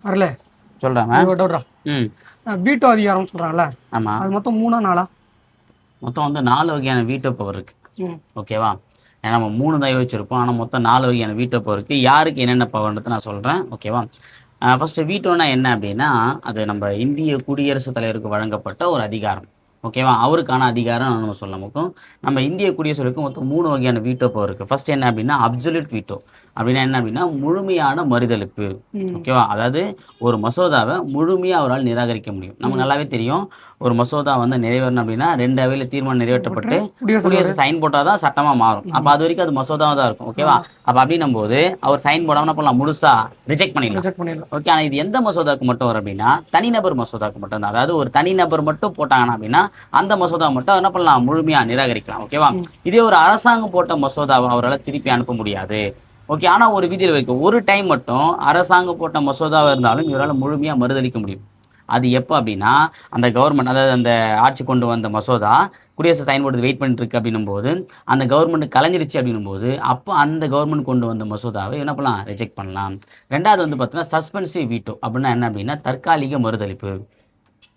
வரல சொல்கிறேன். வீட்டோ அதிகாரம்னு சொல்றாங்கல்ல, ஆமாம். அது மொத்தம் 3ஆ 4ஆ? மொத்தம் வந்து 4 வகையான வீட்டோ பவர் இருக்குது. ம். ஓகேவா? ஏன்னா நம்ம 3 தான் யோசிச்சிருப்போம். ஆனால் மொத்தம் 4 வகையான வீட்டோ பவர் இருக்குது. யாருக்கு என்னென்ன பவர்ன்றதை நான் சொல்கிறேன். ஓகேவா? ஃபஸ்ட்டு வீட்டோன்னா என்ன அப்படின்னா, அது நம்ம இந்திய குடியரசுத் தலைவருக்கு வழங்கப்பட்ட ஒரு அதிகாரம். ஓகேவா? அவருக்கான அதிகாரம் நம்ம சொல்ல மொத்தம் நம்ம இந்திய குடியரசுக்கு மொத்தம் 3 வகையான வீட்டோ பவர் இருக்குது. ஃபர்ஸ்ட் என்ன அப்படின்னா, அப்சல்யூட் வீட்டோ. அப்படின்னா என்ன அப்படின்னா, முழுமையான மறுதலிப்பு. ம். ஓகேவா? அதாவது ஒரு மசோதாவை முழுமையா அவரால் நிராகரிக்க முடியும். நமக்கு ம். நல்லாவே தெரியும். ஒரு மசோதா வந்து நிறைவேறணும் அப்படின்னா 2 அவையில தீர்மானம் நிறைவேற்றப்பட்டு குடியரசுத் குடியரசு தலைவர். சைன் போட்டா தான் சட்டமா மாறும். அப்ப ஆமா. அது வரைக்கும் அது மசோதாவா தான் இருக்கும். ஓகேவா? ஆமா. அப்ப அப்படின்னும்போது அவர் சைன் போடாம என்ன பண்ணலாம்? முழுசா ரிஜெக்ட் பண்ணிடலாம். ரிஜெக்ட் பண்ணிடலாம். ஓகே. ஆனா இது எந்த மசோதாவுக்கு மட்டும் வரும் அப்படின்னா, தனிநபர் மசோதாவுக்கு மட்டும் தான். அதாவது ஒரு தனிநபர் மட்டும் போட்டாங்கன்னா அப்படின்னா, அந்த மசோதா மட்டும் என்ன பண்ணலாம்? முழுமையா நிராகரிக்கலாம். ஓகேவா? ம். இதே ஒரு அரசாங்கம் போட்ட மசோதாவை அவரால திருப்பி அனுப்ப முடியாது. ஓகே. ஆனா ஒரு விதியில் இருக்கு. ஒரு டைம் மட்டும் அரசாங்கம் போட்ட மசோதாவா இருந்தாலும் இவரால முழுமையா மறுதலிக்க முடியும். அது எப்போ அப்படின்னா, அந்த கவர்மெண்ட் அதாவது அந்த ஆட்சி கொண்டு வந்த மசோதா குடியரசு சைன் போடுறதுக்கு வெயிட் பண்ணிட்டு இருக்கு அப்படின்னும்போது, அந்த கவர்மெண்ட் கலைஞ்சிருச்சு அப்படின்னும்போது, அப்போ அந்த கவர்மெண்ட் கொண்டு வந்த மசோதாவை என்ன பண்ணலாம்? ரிஜெக்ட் பண்ணலாம். 2வது வந்து பார்த்தீங்கன்னா, சஸ்பென்சிவ் வீட்டோ அப்படின்னா என்ன அப்படின்னா, தற்காலிக மறுதலிப்பு.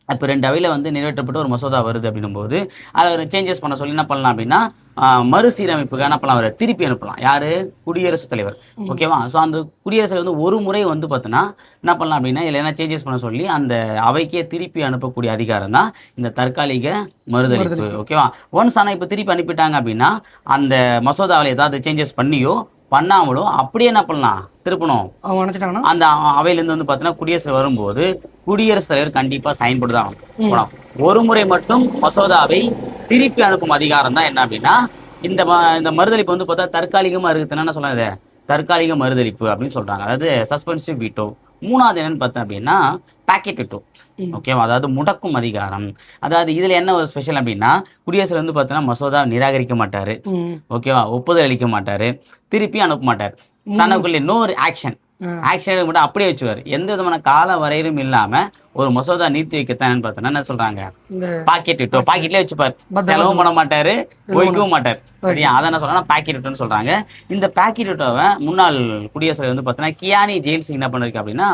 இப்போ 2 அவையில வந்து நிறைவேற்றப்பட்ட ஒரு மசோதா வருது அப்படின்னும்போது, அத ஒரு சேஞ்சஸ் பண்ண சொல்லி என்ன பண்ணலாம் அப்படின்னா, மறுசீரமைப்புக்கு என்ன பண்ணலாம்? அவர திருப்பி அனுப்பலாம். யாரு? குடியரசுத் தலைவர். ம். ஓகேவா? ஸோ அந்த குடியரசுல வந்து ஒரு முறை வந்து பார்த்தீன்னா, என்ன பண்ணலாம் அப்படின்னா, இதில எதனா சேஞ்சஸ் பண்ண சொல்லி அந்த அவைக்கே திருப்பி அனுப்பக்கூடிய அதிகாரம் தான் இந்த தற்காலிக மறுதலிப்பு. மறுதலிப்பு. ஓகேவா? ஒன்ஸ் ஆனா இப்ப திருப்பி அனுப்பிட்டாங்க அப்படின்னா, அந்த மசோதாவுல ஏதாவது சேஞ்சஸ் பண்ணியோ, பண்ணாமலோ அப்படியே என்ன பண்ணலாம்? திருப்பணும். அவங்க நினைச்சிட்டாங்கன்னா. அந்த அவையிலேருந்து வந்து பார்த்தீங்கன்னா, குடியரசு வரும்போது, குடியரசுத் தலைவர் கண்டிப்பா சைன் போட்டு தான் ஆகணும். ம். போலாம். ஒரு முறை மட்டும் மசோதாவை திருப்பி அனுப்பும் அதிகாரம் தான் என்ன அப்படின்னா, இந்த மறுதலிப்பு வந்து பார்த்தா தற்காலிகமா இருக்குதுன்னா என்ன சொல்லலாம் இத? தற்காலிக மறுதலிப்பு அப்படின்னு சொல்றாங்க. அதாவது சஸ்பென்சிவ் வீட்டோ. 3வது என்னன்னு பார்த்தேன் அப்படின்னா, பாக்கெட் வீட்டோ. ம். ஓகேவா? அதாவது முடக்கும் அதிகாரம். அதாவது இதில என்ன ஒரு ஸ்பெஷல் அப்படின்னா, குடியரசுல வந்து பார்த்தீங்கன்னா, மசோதா நிராகரிக்க மாட்டாரு. ம். ஓகேவா? ஒப்புதல் அளிக்க மாட்டாரு. திருப்பி அனுப்ப மாட்டாரு. ம். தனக்குள்ளே நோ ஆக்ஷன். ஆ. ஆக்ஷன் எடுக்க மட்டும் அப்படியே வச்சுருவாரு. எந்த விதமான கால வரையறையும் இல்லாம ஒரு மசோதா நீர்த்தி வைக்கத்தான்னு பார்த்தோன்னா என்ன சொல்றாங்க? இந்த பாக்கெட் விட்டோ. பாக்கெட்லயே வச்சுப்பாரு. பத்திரமா செலவும் பண்ண மாட்டாரு, இது ஒழிக்கவும் மாட்டாரு. ஓகே. சரியா? அத என்ன சொல்றாங்கன்னா பாக்கெட் விட்டோன்னு சொல்றாங்க. இந்த பாக்கெட் விட்டோவ முன்னாள் குடியரசுத் தலைவர் வந்து பார்த்தீங்கன்னா, கியானி ஜெயில் சிங் என்ன பண்ணிருக்கு அப்படின்னா,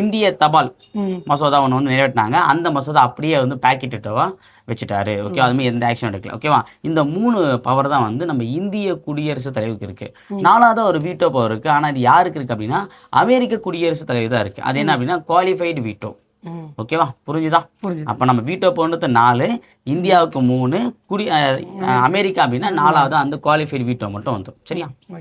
இந்திய தபால் ம். மசோதா ஒண்ணு வந்து நிறைவேற்றினாங்க. அந்த மசோதா அப்படியே வந்து பாக்கெட் விட்டோவா வச்சுட்டாரு. ஓகே. ம். அது மாரி எந்த ஆக்ஷனும் எடுக்கல. ஓகேவா? இந்த 3 பவர் தான் வந்து நம்ம இந்திய குடியரசுத் தலைவருக்கு இருக்கு. ம். 4வதா ஒரு வீட்டோ பவர் இருக்கு. ஆனா இது யாருக்கு இருக்கு அப்படின்னா, அமெரிக்க குடியரசுத் தலைவர் தான் இருக்கு. அது என்ன ம். அப்படின்னா, குவாலிஃபைடு வீட்டோ. ம். ஓகேவா? புரிஞ்சுதா? புரிஞ்சுது. அப்ப நம்ம வீட்டோ பவர்ன்றது 4, இந்தியாவுக்கு 3, குடி அ அ அமெரிக்கா. அமெரிக்கா அப்படின்னா 4வது அந்த குவாலிஃபைடு வீட்டோ மட்டும் வந்துரும். சரியா? ம்.